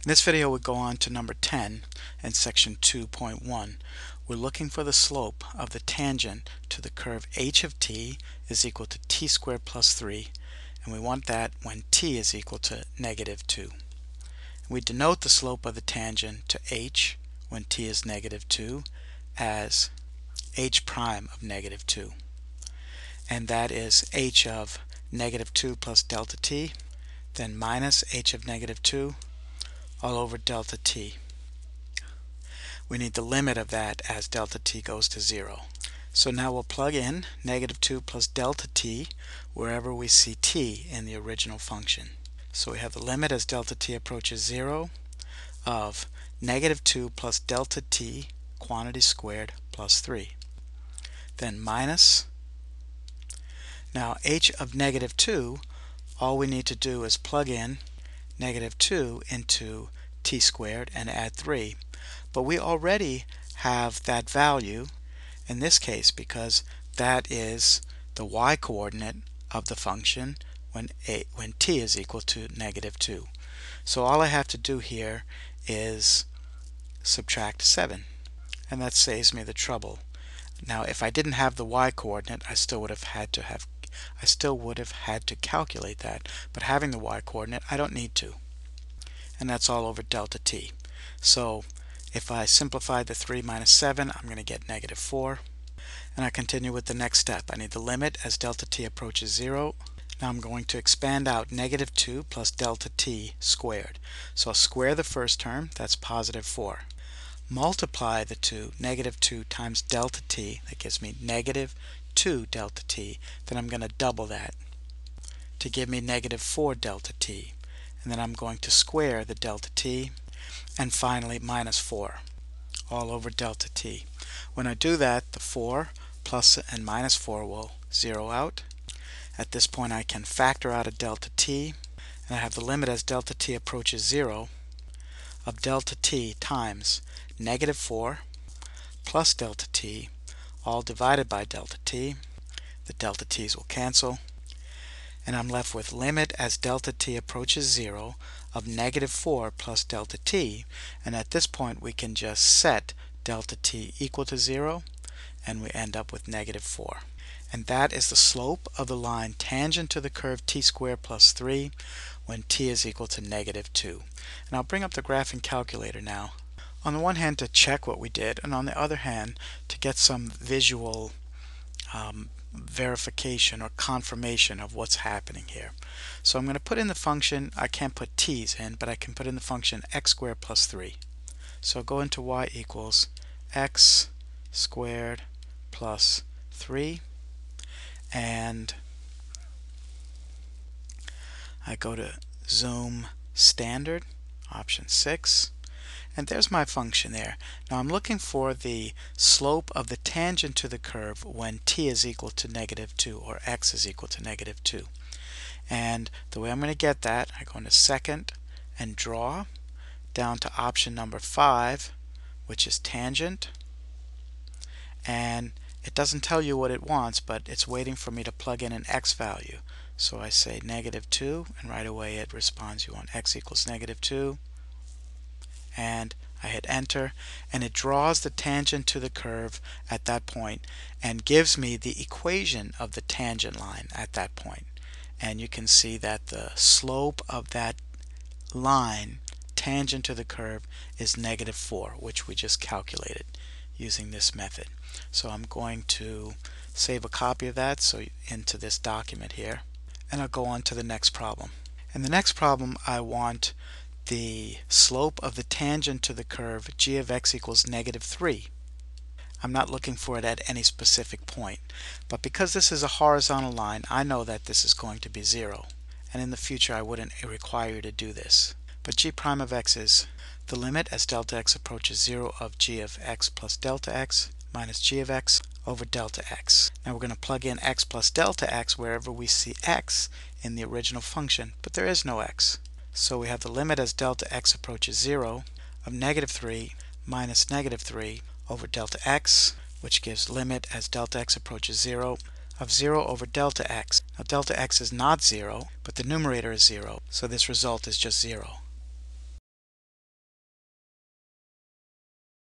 In this video we go on to number 10 in section 2.1. We're looking for the slope of the tangent to the curve h of t is equal to t squared plus 3, and we want that when t is equal to negative 2. We denote the slope of the tangent to h when t is negative 2 as h prime of negative 2, and that is h of negative 2 plus delta t, then minus h of negative 2 all over delta t. We need the limit of that as delta t goes to 0. So now we'll plug in negative 2 plus delta t wherever we see t in the original function. So we have the limit as delta t approaches 0 of negative 2 plus delta t quantity squared plus 3. Then minus, now h of negative 2, all we need to do is plug in negative 2 into t squared and add 3. But we already have that value in this case because that is the y-coordinate of the function when t is equal to negative 2. So all I have to do here is subtract 7, and that saves me the trouble. Now if I didn't have the y-coordinate, I still would have had to calculate that, but having the y-coordinate I don't need to. And that's all over delta t. So if I simplify the 3 minus 7, I'm going to get negative 4. And I continue with the next step. I need the limit as delta t approaches 0. Now I'm going to expand out negative 2 plus delta t squared. So I'll square the first term, that's positive 4. Multiply the two, negative 2 times delta t, that gives me negative 2 delta t. Then I'm going to double that to give me negative 4 delta t. And then I'm going to square the delta t, and finally minus 4 all over delta t. When I do that, the 4 plus and minus 4 will zero out. At this point I can factor out a delta t, and I have the limit as delta t approaches 0 of delta t times negative 4 plus delta t all divided by delta t. The delta t's will cancel, and I'm left with limit as delta t approaches 0 of negative 4 plus delta t, and at this point we can just set delta t equal to 0 and we end up with negative 4. And that is the slope of the line tangent to the curve t squared plus 3 when t is equal to negative 2. And I'll bring up the graphing calculator now. On the one hand to check what we did, and on the other hand to get some visual verification or confirmation of what's happening here. So I'm going to put in the function, I can't put t's in, but I can put in the function x squared plus 3. So I'll go into y equals x squared plus 3, and I go to zoom standard, option 6, and there's my function there. Now I'm looking for the slope of the tangent to the curve when t is equal to negative 2 or x is equal to negative 2. And the way I'm going to get that, I go into second and draw down to option number 5, which is tangent, and it doesn't tell you what it wants, but it's waiting for me to plug in an x value. So I say negative 2, and right away it responds you want x equals negative 2, and I hit enter, and it draws the tangent to the curve at that point and gives me the equation of the tangent line at that point. And you can see that the slope of that line tangent to the curve is negative 4, which we just calculated using this method. So I'm going to save a copy of that into this document here, and I'll go on to the next problem. In the next problem I want the slope of the tangent to the curve g of x equals negative 3. I'm not looking for it at any specific point, but because this is a horizontal line, I know that this is going to be 0, and in the future I wouldn't require you to do this. But g prime of x is the limit as delta x approaches 0 of g of x plus delta x minus g of x over delta x. Now we're going to plug in x plus delta x wherever we see x in the original function, but there is no x. So we have the limit as delta x approaches 0 of negative 3 minus negative 3 over delta x, which gives limit as delta x approaches 0 of 0 over delta x. Now delta x is not 0, but the numerator is 0, so this result is just 0.